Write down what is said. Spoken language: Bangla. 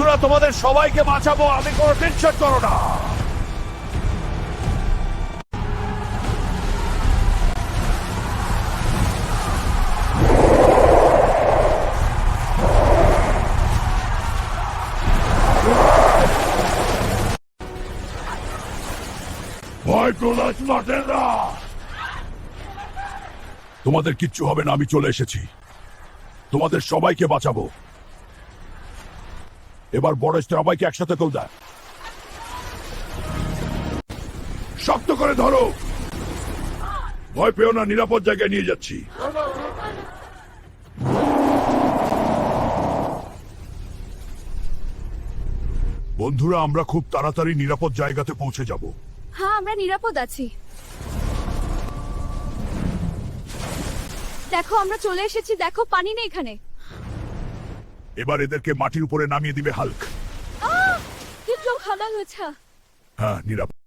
বন্ধুরা, তোমাদের সবাইকে বাঁচাবো, আমি কোনো টেনশন করো না। ভয় প্রহ্লাদ মার্টেনরা, তোমাদের কিচ্ছু হবে না, আমি চলে এসেছি, তোমাদের সবাইকে বাঁচাবো। এবার বড় সবাইকে একসাথে কেউ দেয়, শক্ত করে ধরো, ভয় পেও না, নিরাপদ জায়গায় নিয়ে যাচ্ছি। বন্ধুরা, আমরা খুব তাড়াতাড়ি নিরাপদ জায়গাতে পৌঁছে যাব। হ্যাঁ, আমরা নিরাপদ আছি। দেখো, আমরা চলে এসেছি, দেখো পানি নেই এখানে। এবার এদেরকে মাটির উপরে নামিয়ে দিবে হাল্ক। কিন্তু খালা হয়েছে। হ্যাঁ, নিরাপদ।